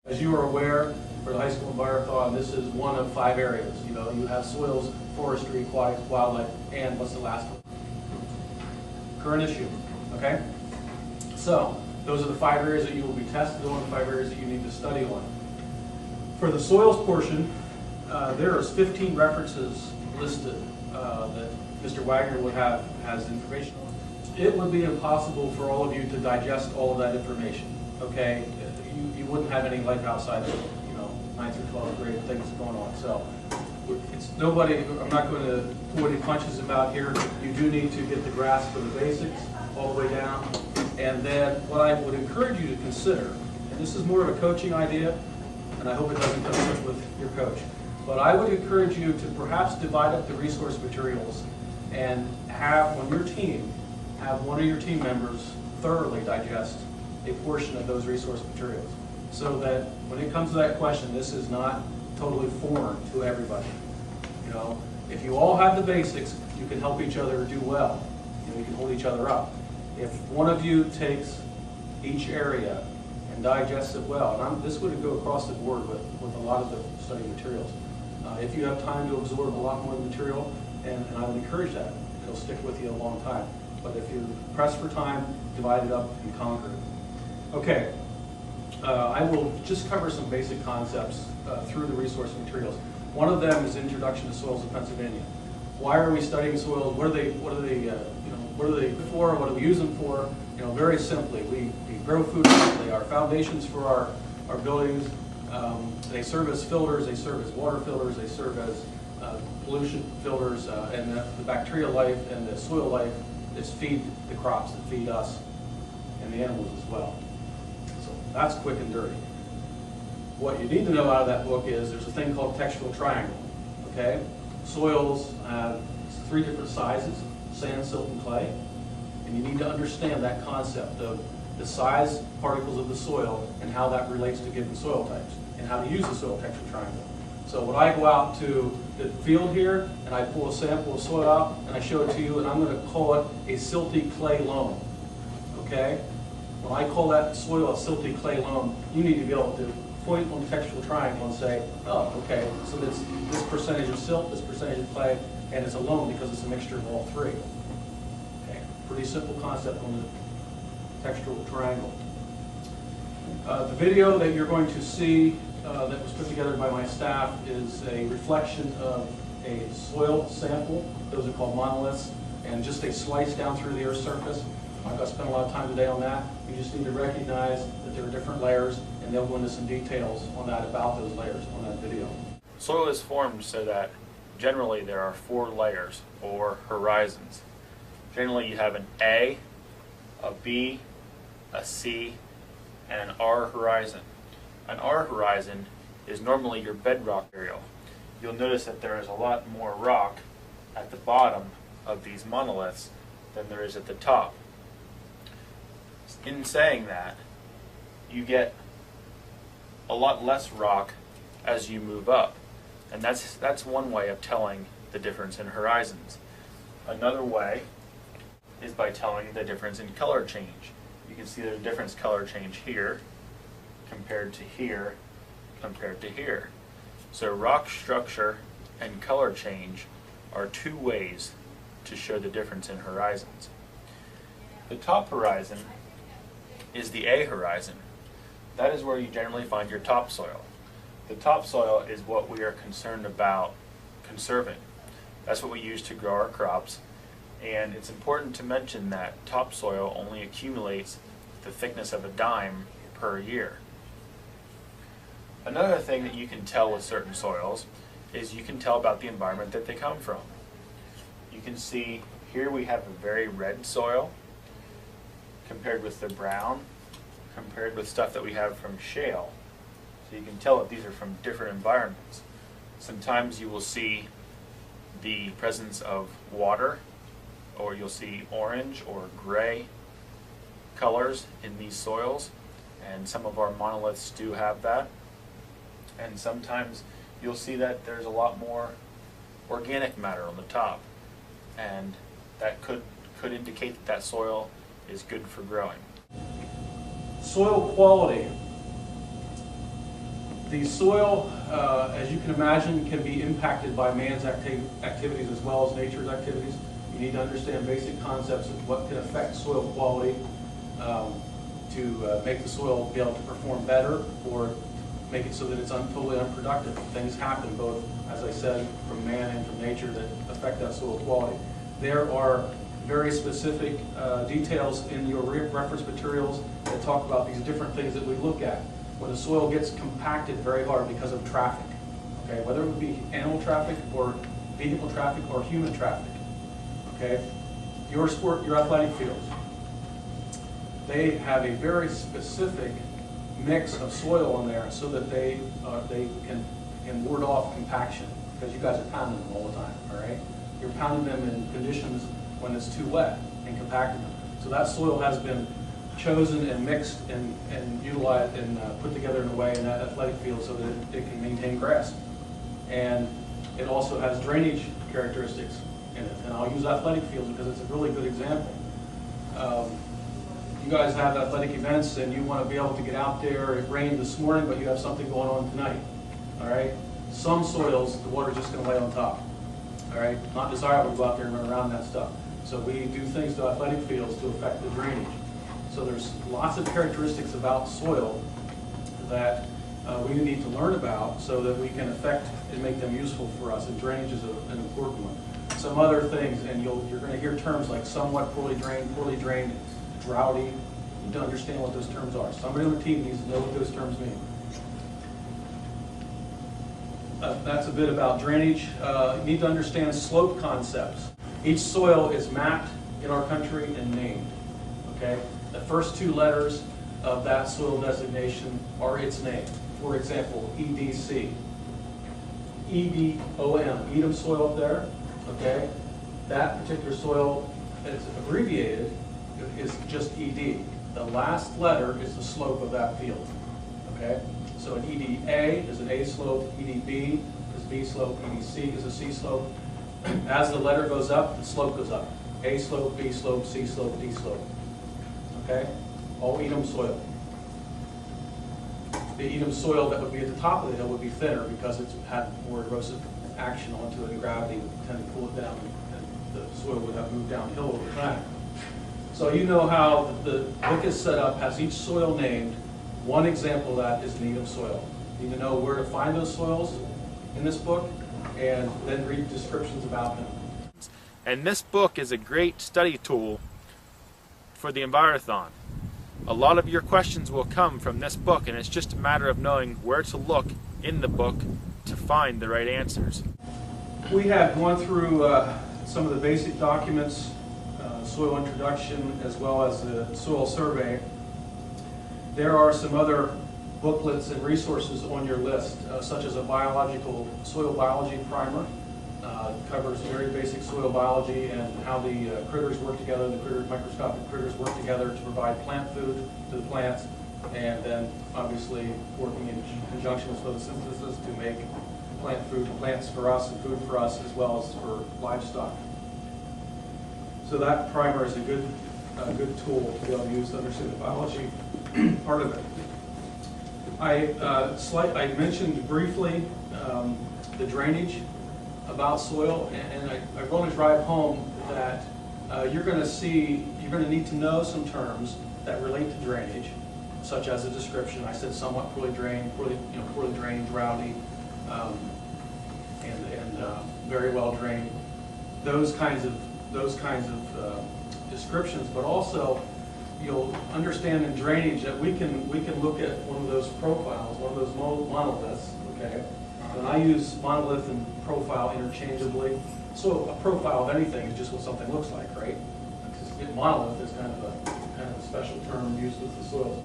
As you are aware, for the high school Envirothon, this is one of 5 areas. You have soils, forestry, aquatics, wildlife, and what's the last one? Current issue, okay? So, those are the 5 areas that you will be tested on, the 5 areas that you need to study on. For the soils portion, there is 15 references listed that Mr. Wagner would have as information on. It would be impossible for all of you to digest all of that information, okay? You wouldn't have any life outside of, 9th through 12th grade things going on. So it's nobody, I'm not going to pull any punches about here. You do need to get the grasp of the basics all the way down. And then what I would encourage you to consider, and this is more of a coaching idea, and I hope it doesn't conflict with your coach, but I would encourage you to perhaps divide up the resource materials and have on your team, have one of your team members thoroughly digest a portion of those resource materials, so that when it comes to that question, this is not totally foreign to everybody. If you all have the basics, you can help each other do well. You can hold each other up. If one of you takes each area and digests it well, and this would go across the board with a lot of the study materials. If you have time to absorb a lot more material, and I would encourage that, it'll stick with you a long time. But if you press for time, divide it up and conquer it. Okay. I will just cover some basic concepts through the resource materials. One of them is Introduction to Soils of Pennsylvania. Why are we studying soils? What are they for? What do we use them for? Very simply, we grow food. They are foundations for our buildings. They serve as filters. They serve as water filters. They serve as pollution filters, and the bacterial life and the soil life is feed the crops that feed us and the animals as well. That's quick and dirty. What you need to know out of that book is there's a thing called textural triangle, okay? Soils have 3 different sizes, sand, silt, and clay. And you need to understand that concept of the size particles of the soil and how that relates to given soil types and how to use the soil textural triangle. So when I go out to the field here and I pull a sample of soil out and I show it to you, and I'm going to call it a silty clay loam, okay? When I call that soil a silty clay loam, you need to be able to point on the textual triangle and say, oh, okay, so this percentage of silt, this percentage of clay, and it's a loam because it's a mixture of all 3. Okay, pretty simple concept on the textual triangle. The video that you're going to see that was put together by my staff is a reflection of a soil sample. Those are called monoliths, and just a slice down through the Earth's surface. I'm not going to spend a lot of time today on that. You just need to recognize that there are different layers, and they'll go into some details on that about those layers on that video. Soil is formed so that generally there are 4 layers or horizons. Generally you have an A, a B, a C, and an R horizon. An R horizon is normally your bedrock material. You'll notice that there is a lot more rock at the bottom of these monoliths than there is at the top. In saying that, you get a lot less rock as you move up, and that's one way of telling the difference in horizons. Another way is by telling the difference in color change. You can see there's a difference color change here compared to here compared to here. So rock structure and color change are 2 ways to show the difference in horizons. The top horizon is the A horizon. That is where you generally find your topsoil. The topsoil is what we are concerned about conserving. That's what we use to grow our crops, and it's important to mention that topsoil only accumulates the thickness of a dime per year. Another thing that you can tell with certain soils is you can tell about the environment that they come from. You can see here we have a very red soil compared with the brown, compared with stuff that we have from shale. So you can tell that these are from different environments. Sometimes you will see the presence of water, or you'll see orange or gray colors in these soils, and some of our monoliths do have that. And sometimes you'll see that there's a lot more organic matter on the top, and that could indicate that that soil is good for growing. Soil quality. The soil, as you can imagine, can be impacted by man's activities as well as nature's activities. You need to understand basic concepts of what can affect soil quality to make the soil be able to perform better or make it so that it's totally unproductive. Things happen both, as I said, from man and from nature that affect that soil quality. There are very specific details in your reference materials that talk about these different things that we look at. When the soil gets compacted very hard because of traffic, okay, whether it would be animal traffic or vehicle traffic or human traffic, okay, your athletic fields, they have a very specific mix of soil in there so that they can ward off compaction, because you guys are pounding them all the time, all right? You're pounding them in conditions when it's too wet and compacting them. So that soil has been chosen and mixed and utilized and put together in a way in that athletic field so that it can maintain grass. And it also has drainage characteristics in it. And I'll use athletic fields because it's a really good example. You guys have athletic events and you want to be able to get out there. It rained this morning, but you have something going on tonight. All right? Some soils, the water's just going to lay on top. All right? Not desirable to go out there and run around that stuff. So we do things to athletic fields to affect the drainage. So there's lots of characteristics about soil that we need to learn about so that we can affect and make them useful for us. And drainage is an important one. Some other things, and you're going to hear terms like somewhat poorly drained, droughty. You need to understand what those terms are. Somebody on the team needs to know what those terms mean. That's a bit about drainage. You need to understand slope concepts. Each soil is mapped in our country and named. Okay? The first two letters of that soil designation are its name. For example, EDC. EDOM, Edom soil up there. Okay? That particular soil, it's abbreviated, is just ED. The last letter is the slope of that field. Okay? So an EDA is an A slope, EDB is B slope, EDC is a C slope. As the letter goes up, the slope goes up. A slope, B slope, C slope, D slope. Okay? All Edom soil. The Edom soil that would be at the top of the hill would be thinner because it's had more erosive action onto it and gravity would tend to pull it down and the soil would have moved downhill over time. So you know how the book is set up, has each soil named. One example of that is an Edom soil. You need to know where to find those soils in this book and then read descriptions about them. And this book is a great study tool for the Envirothon. A lot of your questions will come from this book, and it's just a matter of knowing where to look in the book to find the right answers. We have gone through some of the basic documents, soil introduction, as well as the soil survey. There are some other booklets and resources on your list, such as a soil biology primer. Covers very basic soil biology and how the critters work together, microscopic critters work together to provide plant food to the plants, and then obviously working in conjunction with photosynthesis to make plant food, plants for us and food for us, as well as for livestock. So that primer is a good tool to be able to use to understand the biology part of it. I mentioned briefly the drainage about soil, and I want to drive home that you're going to need to know some terms that relate to drainage, such as a description. I said somewhat poorly drained, poorly drained, droughty, and very well drained. Those kinds of descriptions, but also you'll understand in drainage that we can look at one of those profiles, one of those monoliths. Okay. And I use monolith and profile interchangeably. So a profile of anything is just what something looks like, right? Monolith is kind of a special term used with the soils.